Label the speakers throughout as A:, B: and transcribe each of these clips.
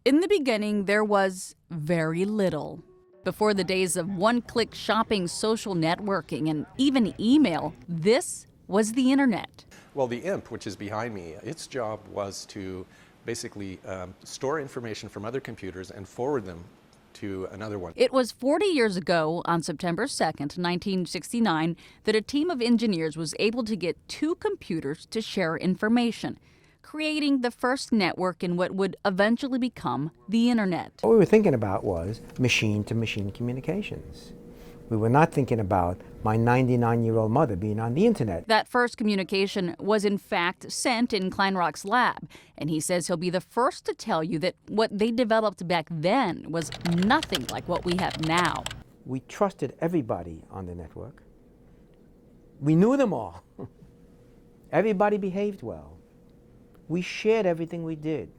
A: In the beginning, there was very little. Before the days of one-click shopping, social networking, and even email, this was the internet.
B: Well, the I.M.P, which is behind me, its job was to basically store information from other computers and forward them to another one.
A: It was 40 years ago, on September 2nd, 1969, that a team of engineers was able to get two computers to share information, creating the first network in what would eventually become the internet.
C: What we were thinking about was machine-to-machine communications. We were not thinking about my 99-year-old mother being on the internet.
A: That first communication was in fact sent in Kleinrock's lab, and he says he'll be the first to tell you that what they developed back then was nothing like what we have now.
C: We trusted everybody on the network. We knew them all. Everybody behaved well. We shared everything we did.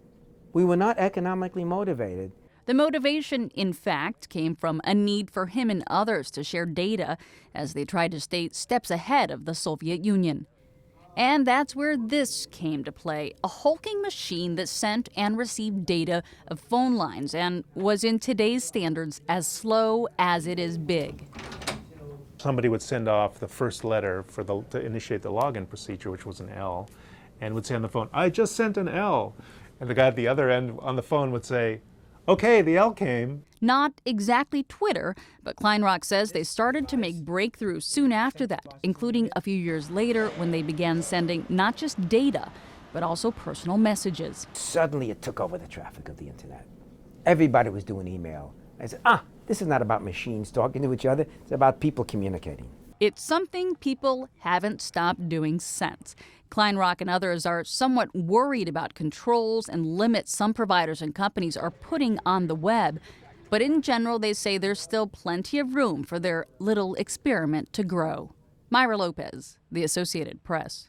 C: We were not economically motivated.
A: The motivation, in fact, came from a need for him and others to share data as they tried to stay steps ahead of the Soviet Union. And that's where this came to play, a hulking machine that sent and received data of phone lines and was in today's standards as slow as it is big.
D: Somebody would send off the first letter to initiate the login procedure, which was an L, and would say on the phone, "I just sent an L." And the guy at the other end on the phone would say, "Okay, the L came."
A: Not exactly Twitter, but Kleinrock says they started to make breakthroughs soon after that, including a few years later when they began sending not just data, but also personal messages.
C: Suddenly it took over the traffic of the internet. Everybody was doing email. I said, this is not about machines talking to each other, it's about people communicating.
A: It's something people haven't stopped doing since. Kleinrock and others are somewhat worried about controls and limits some providers and companies are putting on the web. But in general, they say there's still plenty of room for their little experiment to grow. Myra Lopez, The Associated Press.